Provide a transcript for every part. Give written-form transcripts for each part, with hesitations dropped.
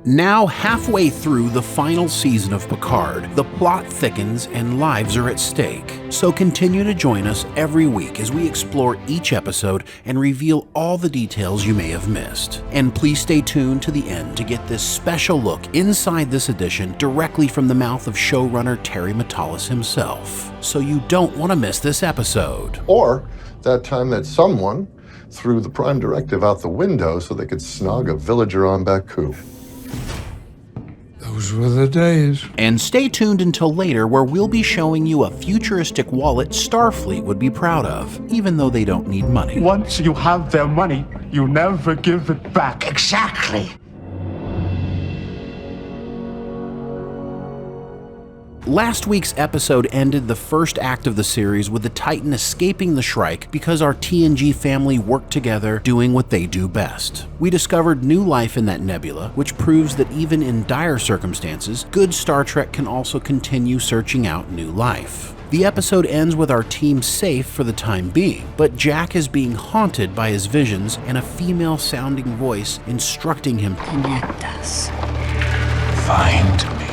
Now halfway through the final season of Picard, the plot thickens and lives are at stake. So continue to join us every week as we explore each episode and reveal all the details you may have missed. And please stay tuned to the end to get this special look inside this edition directly from the mouth of showrunner Terry MATALAS himself. So you don't want to miss this episode. Or that time that someone threw the Prime Directive out the window so they could snog a villager on Baku. Those were the days. And stay tuned until later, where we'll be showing you a futuristic wallet Starfleet would be proud of, even though they don't need money. Once you have their money, you never give it back. Exactly. Last week's episode ended the first act of the series with the Titan escaping the Shrike because our TNG family worked together doing what they do best. We discovered new life in that nebula, which proves that even in dire circumstances, good Star Trek can also continue searching out new life. The episode ends with our team safe for the time being, but Jack is being haunted by his visions and a female-sounding voice instructing him, "Connect us. Find me."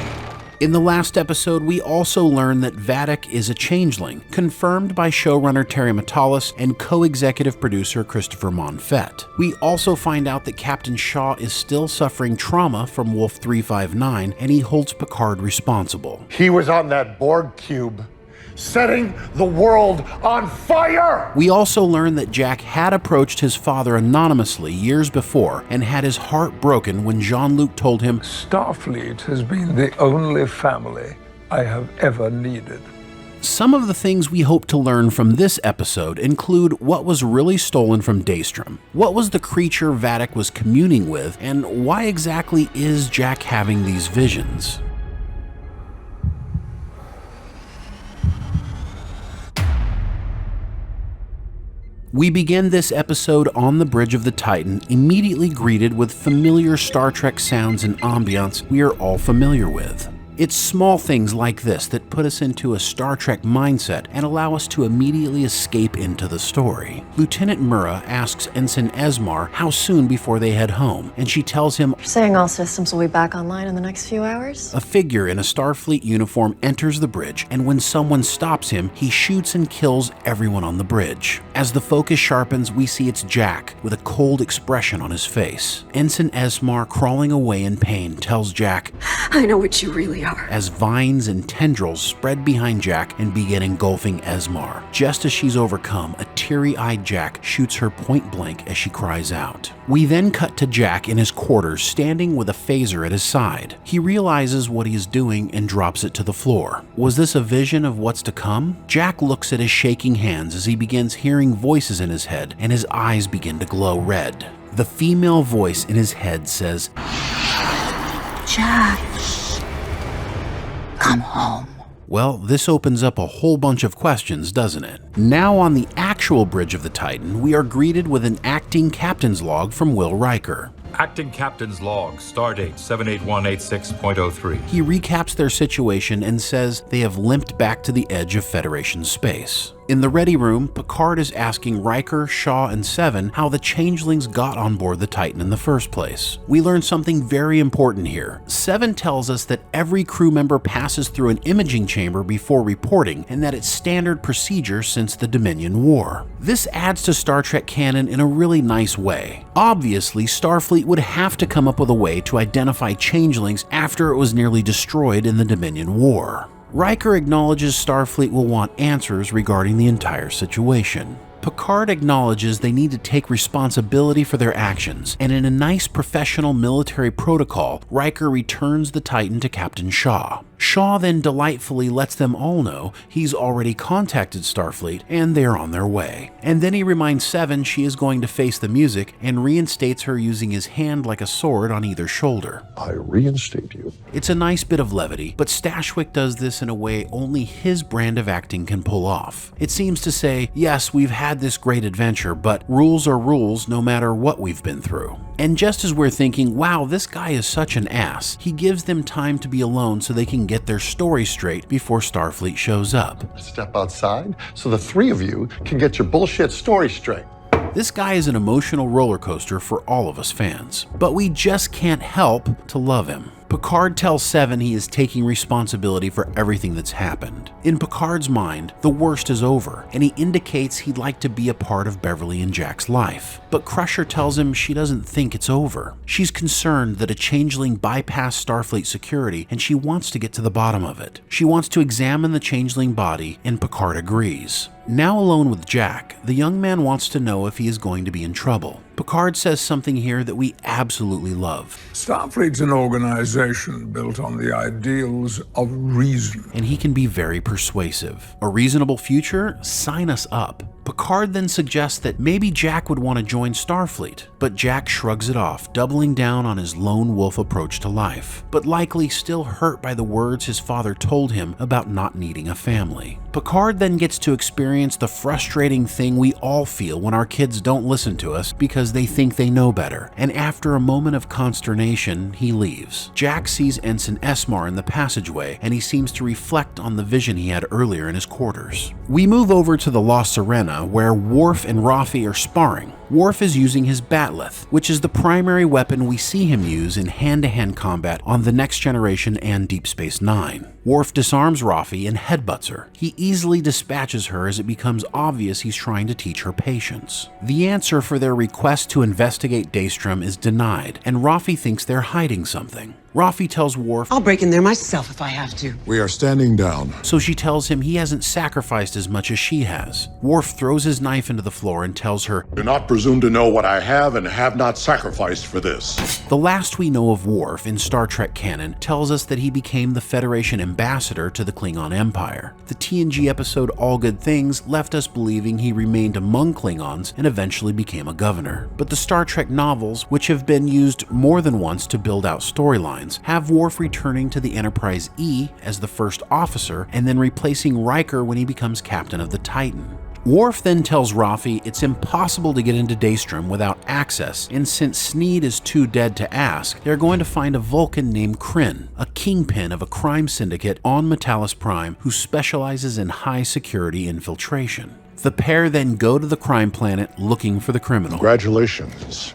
In the last episode, we also learned that Vadic is a changeling, confirmed by showrunner Terry MATALAS and co-executive producer Christopher Monfett. We also find out that Captain Shaw is still suffering trauma from Wolf 359, and he holds Picard responsible. He was on that Borg cube, setting the world on fire! We also learned that Jack had approached his father anonymously years before and had his heart broken when Jean-Luc told him, Starfleet has been the only family I have ever needed. Some of the things we hope to learn from this episode include what was really stolen from Daystrom, what was the creature Vadic was communing with, and why exactly is Jack having these visions. We begin this episode on the bridge of the Titan, immediately greeted with familiar Star Trek sounds and ambiance we are all familiar with. It's small things like this that put us into a Star Trek mindset and allow us to immediately escape into the story. Lieutenant Murrah asks Ensign Esmar how soon before they head home, and she tells him, You're saying all systems will be back online in the next few hours? A figure in a Starfleet uniform enters the bridge, and when someone stops him, he shoots and kills everyone on the bridge. As the focus sharpens, we see it's Jack, with a cold expression on his face. Ensign Esmar, crawling away in pain, tells Jack, I know what you really are. As vines and tendrils spread behind Jack and begin engulfing Esmar. Just as she's overcome, a teary-eyed Jack shoots her point blank as she cries out. We then cut to Jack in his quarters, standing with a phaser at his side. He realizes what he is doing and drops it to the floor. Was this a vision of what's to come? Jack looks at his shaking hands as he begins hearing voices in his head, and his eyes begin to glow red. The female voice in his head says, Jack, come home. Well, this opens up a whole bunch of questions, doesn't it? Now on the actual bridge of the Titan, we are greeted with an acting captain's log from Will Riker. Acting Captain's Log, Stardate 78186.03. He recaps their situation and says they have limped back to the edge of Federation space. In the ready room, Picard is asking Riker, Shaw, and Seven how the changelings got on board the Titan in the first place. We learn something very important here. Seven tells us that every crew member passes through an imaging chamber before reporting, and that it's standard procedure since the Dominion War. This adds to Star Trek canon in a really nice way. Obviously, Starfleet would have to come up with a way to identify changelings after it was nearly destroyed in the Dominion War. Riker acknowledges Starfleet will want answers regarding the entire situation. Picard acknowledges they need to take responsibility for their actions, and in a nice professional military protocol, Riker returns the Titan to Captain Shaw. Shaw then delightfully lets them all know he's already contacted Starfleet and they're on their way. And then he reminds Seven she is going to face the music and reinstates her using his hand like a sword on either shoulder. I reinstate you. It's a nice bit of levity, but Stashwick does this in a way only his brand of acting can pull off. It seems to say, yes, we've had this great adventure, but rules are rules no matter what we've been through. And just as we're thinking, wow, this guy is such an ass, he gives them time to be alone so they can get their story straight before Starfleet shows up. Step outside so the three of you can get your bullshit story straight. This guy is an emotional roller coaster for all of us fans, but we just can't help to love him. Picard tells Seven he is taking responsibility for everything that's happened. In Picard's mind, the worst is over, and he indicates he'd like to be a part of Beverly and Jack's life. But Crusher tells him she doesn't think it's over. She's concerned that a changeling bypassed Starfleet security, and she wants to get to the bottom of it. She wants to examine the changeling body, and Picard agrees. Now alone with Jack, the young man wants to know if he is going to be in trouble. Picard says something here that we absolutely love. Starfleet's an organization built on the ideals of reason. And he can be very persuasive. A reasonable future? Sign us up. Picard then suggests that maybe Jack would want to join Starfleet, but Jack shrugs it off, doubling down on his lone wolf approach to life, but likely still hurt by the words his father told him about not needing a family. Picard then gets to experience the frustrating thing we all feel when our kids don't listen to us because they think they know better, and after a moment of consternation, he leaves. Jack sees Ensign Esmar in the passageway, and he seems to reflect on the vision he had earlier in his quarters. We move over to the La Sirena, where Worf and Rafi are sparring. Worf is using his bat'leth, which is the primary weapon we see him use in hand-to-hand combat on the Next Generation and Deep Space Nine. Worf disarms Rafi and headbutts her. He easily dispatches her as it becomes obvious he's trying to teach her patience. The answer for their request to investigate Daystrom is denied, and Rafi thinks they're hiding something. Rafi tells Worf, I'll break in there myself if I have to. We are standing down. So she tells him he hasn't sacrificed as much as she has. Worf throws his knife into the floor and tells her, Do not presume to know what I have and have not sacrificed for this. The last we know of Worf in Star Trek canon tells us that he became the Federation ambassador to the Klingon Empire. The TNG episode All Good Things left us believing he remained among Klingons and eventually became a governor. But the Star Trek novels, which have been used more than once to build out storylines, have Worf returning to the Enterprise E as the first officer and then replacing Riker when he becomes captain of the Titan. Worf then tells Rafi it's impossible to get into Daystrom without access, and since Sneed is too dead to ask, they're going to find a Vulcan named Kryn, a kingpin of a crime syndicate on MATALAS Prime who specializes in high-security infiltration. The pair then go to the crime planet looking for the criminal. Congratulations.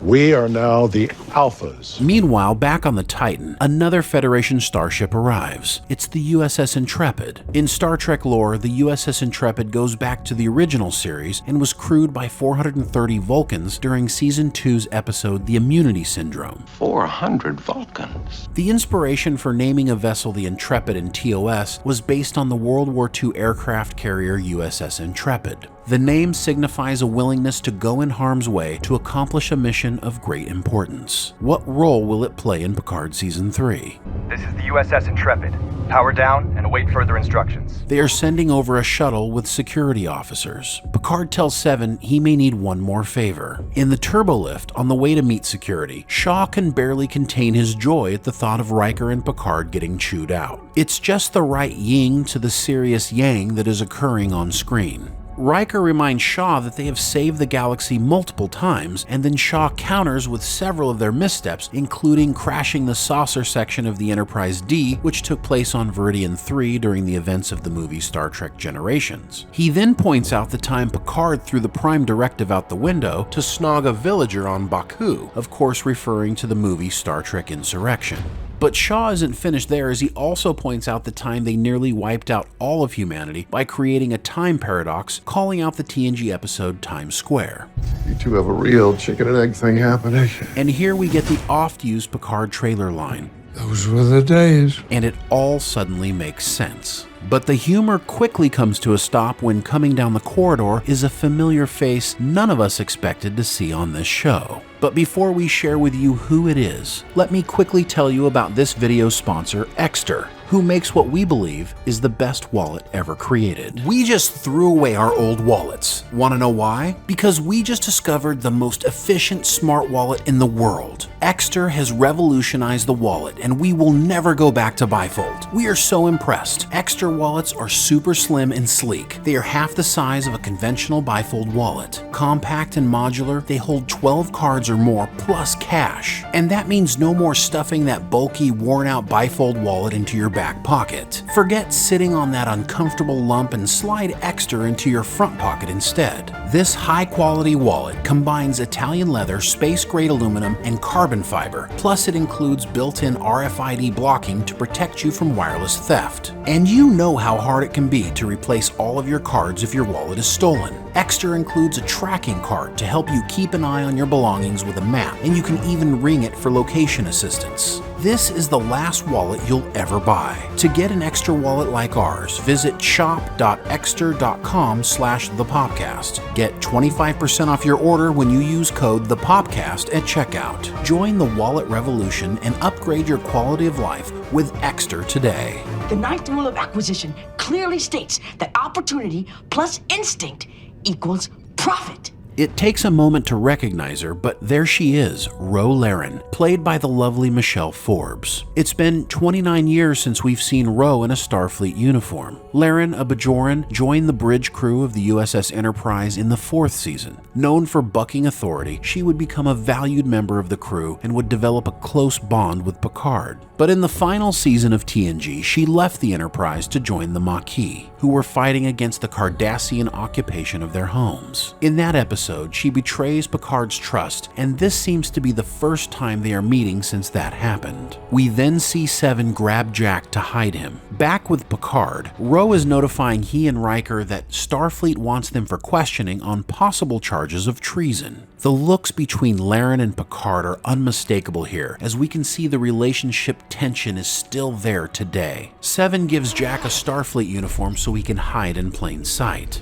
We are now the Alphas. Meanwhile, back on the Titan, another Federation starship arrives. It's the USS Intrepid. In Star Trek lore, the USS Intrepid goes back to the original series and was crewed by 430 Vulcans during Season 2's episode The Immunity Syndrome. 400 Vulcans. The inspiration for naming a vessel the Intrepid in TOS was based on the World War II aircraft carrier USS Intrepid. The name signifies a willingness to go in harm's way to accomplish a mission of great importance. What role will it play in Picard Season 3? This is the USS Intrepid. Power down and await further instructions. They are sending over a shuttle with security officers. Picard tells Seven he may need one more favor. In the turbolift on the way to meet security, Shaw can barely contain his joy at the thought of Riker and Picard getting chewed out. It's just the right yin to the serious yang that is occurring on screen. Riker reminds Shaw that they have saved the galaxy multiple times, and then Shaw counters with several of their missteps, including crashing the saucer section of the Enterprise D, which took place on Veridian 3 during the events of the movie Star Trek Generations. He then points out the time Picard threw the Prime Directive out the window to snog a villager on Baku, of course referring to the movie Star Trek Insurrection. But Shaw isn't finished there, as he also points out the time they nearly wiped out all of humanity by creating a time paradox, calling out the TNG episode Times Square. You two have a real chicken and egg thing happening. And here we get the oft-used Picard trailer line. Those were the days. And it all suddenly makes sense. But the humor quickly comes to a stop when coming down the corridor is a familiar face none of us expected to see on this show. But before we share with you who it is, let me quickly tell you about this video's sponsor, Exter, who makes what we believe is the best wallet ever created. We just threw away our old wallets. Want to know why? Because we just discovered the most efficient smart wallet in the world. Exter has revolutionized the wallet, and we will never go back to bifold. We are so impressed. Exter wallets are super slim and sleek. They are half the size of a conventional bifold wallet. Compact and modular, they hold 12 cards or more plus cash. And that means no more stuffing that bulky, worn-out bifold wallet into your back pocket. Forget sitting on that uncomfortable lump and slide Exter into your front pocket instead. This high-quality wallet combines Italian leather, space-grade aluminum, and carbon fiber, plus it includes built-in RFID blocking to protect you from wireless theft. And you know how hard it can be to replace all of your cards if your wallet is stolen. Extra includes a tracking card to help you keep an eye on your belongings with a map, and you can even ring it for location assistance. This is the last wallet you'll ever buy. To get an extra wallet like ours, visit shop.extra.com/thepopcast. Get 25% off your order when you use code THEPOPCAST at checkout. Join the wallet revolution and upgrade your quality of life with Extra today. The ninth rule of acquisition clearly states that opportunity plus instinct equals profit. It takes a moment to recognize her, but there she is, Ro Laren, played by the lovely Michelle Forbes. It's been 29 years since we've seen Ro in a Starfleet uniform. Laren, a Bajoran, joined the bridge crew of the USS Enterprise in the 4th season. Known for bucking authority, she would become a valued member of the crew and would develop a close bond with Picard. But in the final season of TNG, she left the Enterprise to join the Maquis, who were fighting against the Cardassian occupation of their homes. In that episode, she betrays Picard's trust, and this seems to be the first time they are meeting since that happened. We then see Seven grab Jack to hide him. Back with Picard, Ro is notifying he and Riker that Starfleet wants them for questioning on possible charges of treason. The looks between Laren and Picard are unmistakable here, as we can see the relationship tension is still there today. Seven gives Jack a Starfleet uniform so he can hide in plain sight.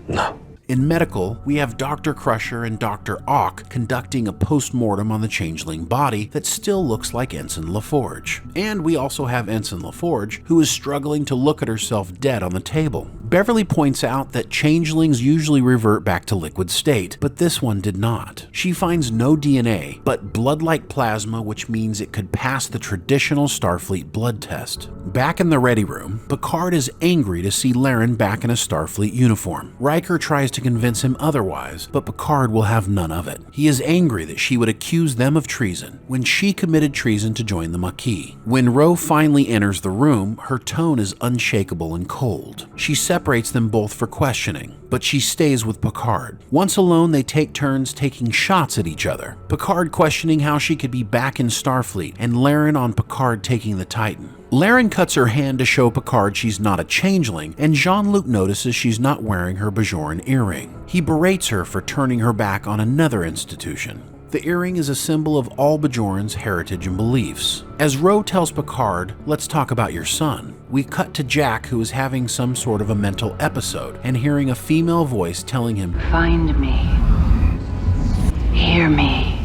No. In medical, we have Dr. Crusher and Dr. Ock conducting a post-mortem on the changeling body that still looks like Ensign LaForge. And we also have Ensign LaForge, who is struggling to look at herself dead on the table. Beverly points out that changelings usually revert back to liquid state, but this one did not. She finds no DNA, but blood-like plasma, which means it could pass the traditional Starfleet blood test. Back in the ready room, Picard is angry to see Laren back in a Starfleet uniform. Riker tries to convince him otherwise, but Picard will have none of it. He is angry that she would accuse them of treason when she committed treason to join the Maquis. When Ro finally enters the room, her tone is unshakable and cold. She separates them both for questioning, but she stays with Picard. Once alone, they take turns taking shots at each other. Picard questioning how she could be back in Starfleet, and Laren on Picard taking the Titan. Laren cuts her hand to show Picard she's not a changeling, and Jean-Luc notices she's not wearing her Bajoran earring. He berates her for turning her back on another institution. The earring is a symbol of all Bajorans' heritage and beliefs. As Ro tells Picard, "Let's talk about your son," we cut to Jack, who is having some sort of a mental episode, and hearing a female voice telling him, "Find me. Hear me.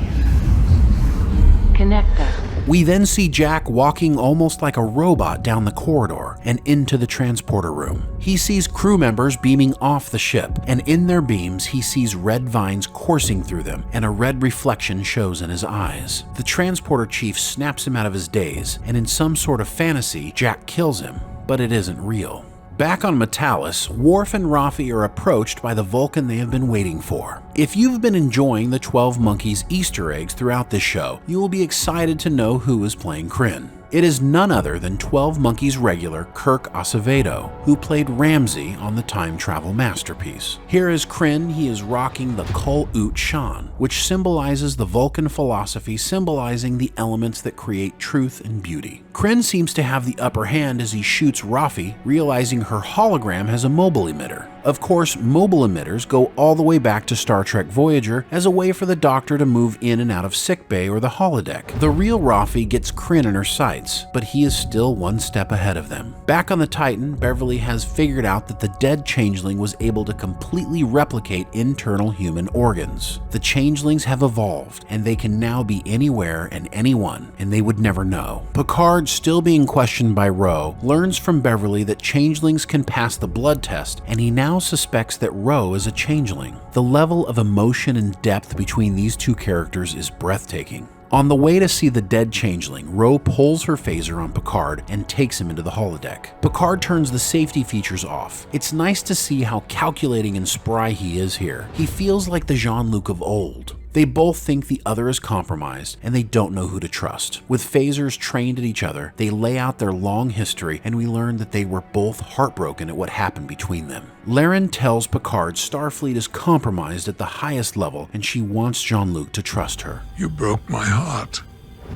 Connect us." We then see Jack walking almost like a robot down the corridor and into the transporter room. He sees crew members beaming off the ship, and in their beams he sees red vines coursing through them, and a red reflection shows in his eyes. The transporter chief snaps him out of his daze, and in some sort of fantasy, Jack kills him, but it isn't real. Back on MATALAS, Worf and Rafi are approached by the Vulcan they have been waiting for. If you've been enjoying the 12 Monkeys Easter eggs throughout this show, you will be excited to know who is playing Kryn. It is none other than 12 Monkeys regular Kirk Acevedo, who played Ramsey on the time travel masterpiece. Here as Kryn, he is rocking the Kol Ut Shan, which symbolizes the Vulcan philosophy symbolizing the elements that create truth and beauty. Kryn seems to have the upper hand as he shoots Rafi, realizing her hologram has a mobile emitter. Of course, mobile emitters go all the way back to Star Trek Voyager as a way for the Doctor to move in and out of sickbay or the holodeck. The real Rafi gets Kryn in her sights, but he is still one step ahead of them. Back on the Titan, Beverly has figured out that the dead changeling was able to completely replicate internal human organs. The changelings have evolved, and they can now be anywhere and anyone, and they would never know. Picard, still being questioned by Ro, learns from Beverly that changelings can pass the blood test, and he now suspects that Ro is a changeling. The level of emotion and depth between these two characters is breathtaking. On the way to see the dead changeling, Ro pulls her phaser on Picard and takes him into the holodeck. Picard turns the safety features off. It's nice to see how calculating and spry he is here. He feels like the Jean-Luc of old. They both think the other is compromised, and they don't know who to trust. With phasers trained at each other, they lay out their long history, and we learn that they were both heartbroken at what happened between them. Laren tells Picard Starfleet is compromised at the highest level, and she wants Jean-Luc to trust her. You broke my heart.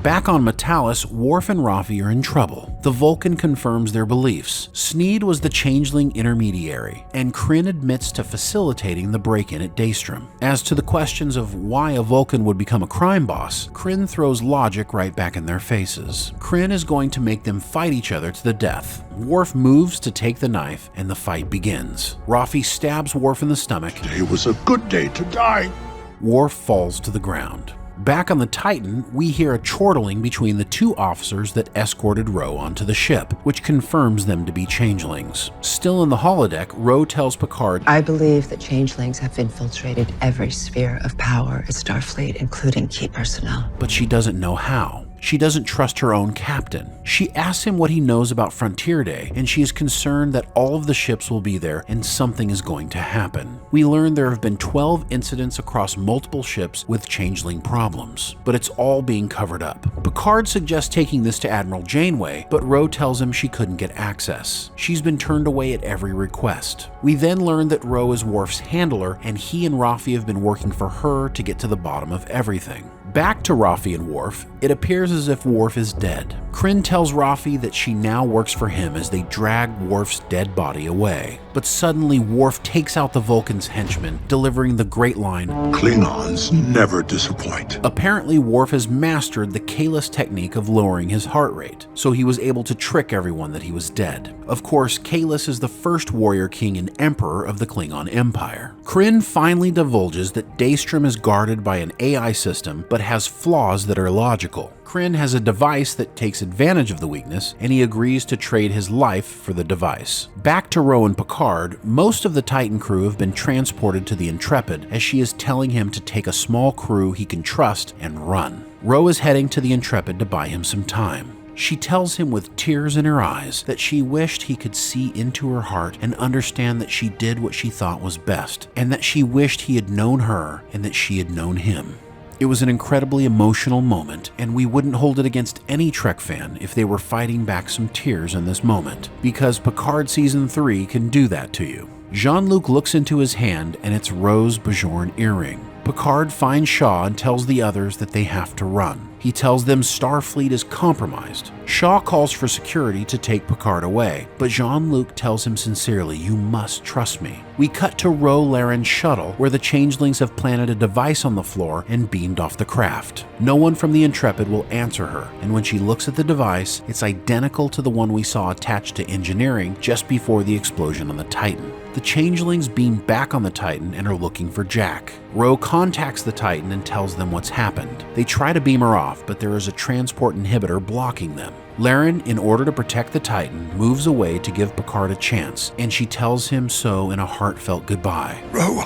Back on MATALAS, Worf and Rafi are in trouble. The Vulcan confirms their beliefs. Sneed was the changeling intermediary, and Kryn admits to facilitating the break-in at Daystrom. As to the questions of why a Vulcan would become a crime boss, Kryn throws logic right back in their faces. Kryn is going to make them fight each other to the death. Worf moves to take the knife, and the fight begins. Rafi stabs Worf in the stomach. Today was a good day to die. Worf falls to the ground. Back on the Titan, we hear a chortling between the two officers that escorted Ro onto the ship, which confirms them to be changelings. Still in the holodeck, Ro tells Picard, I believe that changelings have infiltrated every sphere of power at Starfleet, including key personnel. but she doesn't know how. She doesn't trust her own captain. She asks him what he knows about Frontier Day, and she is concerned that all of the ships will be there and something is going to happen. We learn there have been 12 incidents across multiple ships with changeling problems, but it's all being covered up. Picard suggests taking this to Admiral Janeway, but Ro tells him she couldn't get access. She's been turned away at every request. We then learn that Ro is Worf's handler, and he and Rafi have been working for her to get to the bottom of everything. Back to Rafi and Worf, it appears as if Worf is dead. Kryn tells Rafi that she now works for him as they drag Worf's dead body away. But suddenly Worf takes out the Vulcan's henchman, delivering the great line, Klingons never disappoint. Apparently Worf has mastered the Kahless technique of lowering his heart rate, so he was able to trick everyone that he was dead. Of course, Kahless is the first warrior king and emperor of the Klingon Empire. Kryn finally divulges that Daystrom is guarded by an AI system, but has flaws that are logical. Kryn has a device that takes advantage of the weakness, and he agrees to trade his life for the device. Back to Ro and Picard, most of the Titan crew have been transported to the Intrepid as she is telling him to take a small crew he can trust and run. Ro is heading to the Intrepid to buy him some time. She tells him with tears in her eyes that she wished he could see into her heart and understand that she did what she thought was best, and that she wished he had known her and that she had known him. It was an incredibly emotional moment, and we wouldn't hold it against any Trek fan if they were fighting back some tears in this moment, because Picard Season 3 can do that to you. Jean-Luc looks into his hand, and it's Rose Bajorn earring. Picard finds Shaw and tells the others that they have to run. He tells them Starfleet is compromised. Shaw calls for security to take Picard away, but Jean-Luc tells him sincerely, "You must trust me." We cut to Ro Laren's shuttle, where the changelings have planted a device on the floor and beamed off the craft. No one from the Intrepid will answer her, and when she looks at the device, it's identical to the one we saw attached to engineering just before the explosion on the Titan. The changelings beam back on the Titan and are looking for Jack. Ro contacts the Titan and tells them what's happened. They try to beam her off, but there is a transport inhibitor blocking them. Laren, in order to protect the Titan, moves away to give Picard a chance, and she tells him so in a heartfelt goodbye. Ro,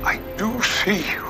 I do see you.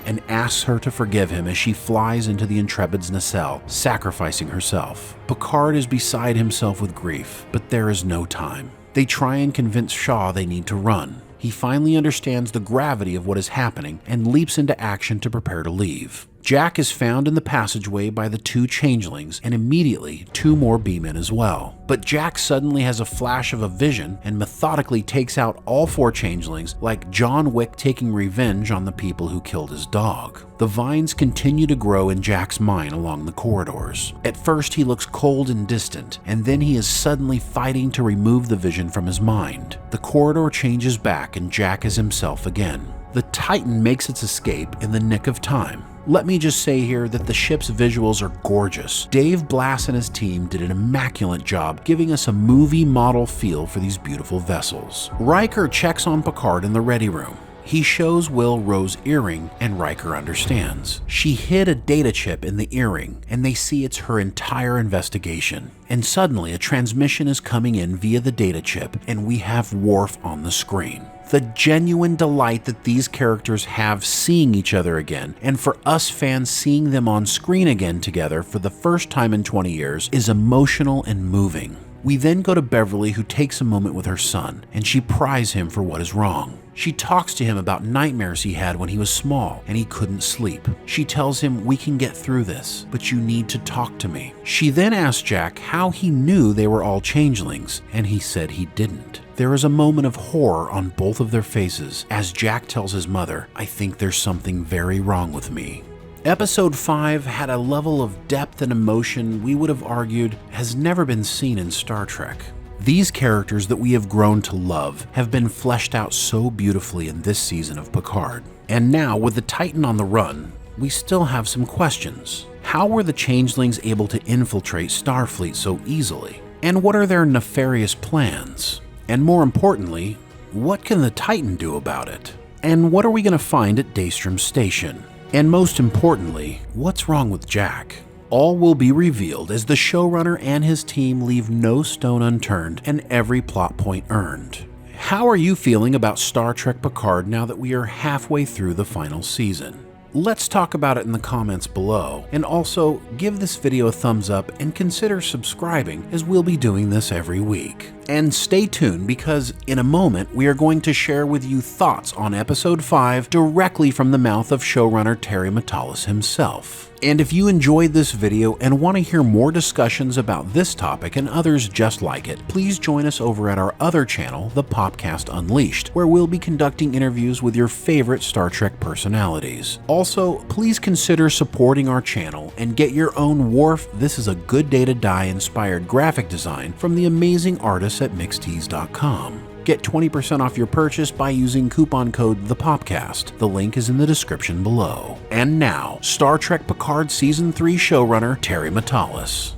And asks her to forgive him as she flies into the Intrepid's nacelle, sacrificing herself. Picard is beside himself with grief, but there is no time. They try and convince Shaw they need to run. He finally understands the gravity of what is happening and leaps into action to prepare to leave. Jack is found in the passageway by the two changelings, and immediately two more beam in as well. But Jack suddenly has a flash of a vision and methodically takes out all four changelings like John Wick taking revenge on the people who killed his dog. The vines continue to grow in Jack's mind along the corridors. At first he looks cold and distant, and then he is suddenly fighting to remove the vision from his mind. The corridor changes back and Jack is himself again. The Titan makes its escape in the nick of time. Let me just say here that the ship's visuals are gorgeous. Dave Blass and his team did an immaculate job giving us a movie model feel for these beautiful vessels. Riker checks on Picard in the ready room. He shows Will Ro's earring, and Riker understands. She hid a data chip in the earring, and they see it's her entire investigation. And suddenly a transmission is coming in via the data chip, and we have Worf on the screen. The genuine delight that these characters have seeing each other again, and for us fans seeing them on screen again together for the first time in 20 years, is emotional and moving. We then go to Beverly, who takes a moment with her son, and she pries him for what is wrong. She talks to him about nightmares he had when he was small and he couldn't sleep. She tells him, "We can get through this, but you need to talk to me." She then asks Jack how he knew they were all changelings, and he said he didn't. There is a moment of horror on both of their faces as Jack tells his mother, "I think there's something very wrong with me." Episode 5 had a level of depth and emotion we would have argued has never been seen in Star Trek. These characters that we have grown to love have been fleshed out so beautifully in this season of Picard. And now, with the Titan on the run, we still have some questions. How were the changelings able to infiltrate Starfleet so easily? And what are their nefarious plans? And more importantly, what can the Titan do about it? And what are we going to find at Daystrom Station? And most importantly, what's wrong with Jack? All will be revealed as the showrunner and his team leave no stone unturned and every plot point earned. How are you feeling about Star Trek Picard now that we are halfway through the final season? Let's talk about it in the comments below, and also give this video a thumbs up and consider subscribing, as we'll be doing this every week. And stay tuned, because in a moment we are going to share with you thoughts on episode 5 directly from the mouth of showrunner Terry MATALAS himself. And if you enjoyed this video and want to hear more discussions about this topic and others just like it, please join us over at our other channel, the Popcast Unleashed, where we'll be conducting interviews with your favorite Star Trek personalities. Also, please consider supporting our channel and get your own Worf, This Is a Good Day to Die inspired graphic design from the amazing artists at mixtees.com. Get 20% off your purchase by using coupon code THEPOPCAST. The link is in the description below. And now, Star Trek Picard Season 3 showrunner Terry MATALAS.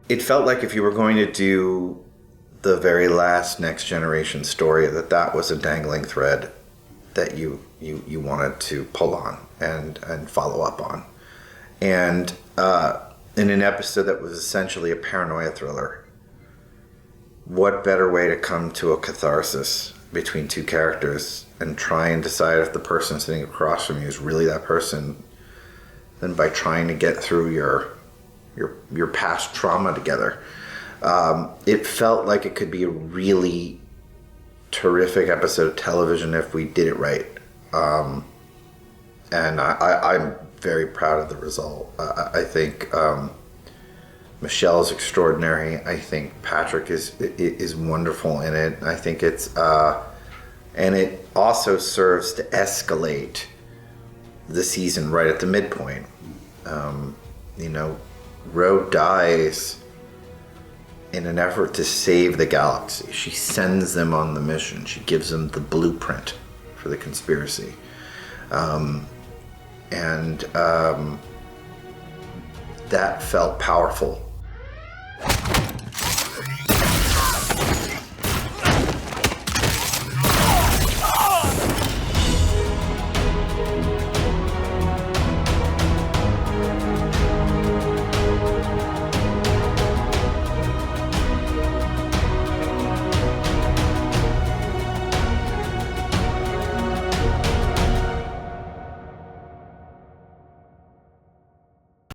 It felt like if you were going to do the very last Next Generation story, that was a dangling thread that you wanted to pull on and follow up on. And in an episode that was essentially a paranoia thriller, what better way to come to a catharsis between two characters and try and decide if the person sitting across from you is really that person than by trying to get through your past trauma together. It felt like it could be a really terrific episode of television if we did it right. And I'm very proud of the result. I think Michelle is extraordinary. I think Patrick is wonderful in it. I think it's and it also serves to escalate the season right at the midpoint. Ro dies in an effort to save the galaxy. She sends them on the mission. She gives them the blueprint for the conspiracy. That felt powerful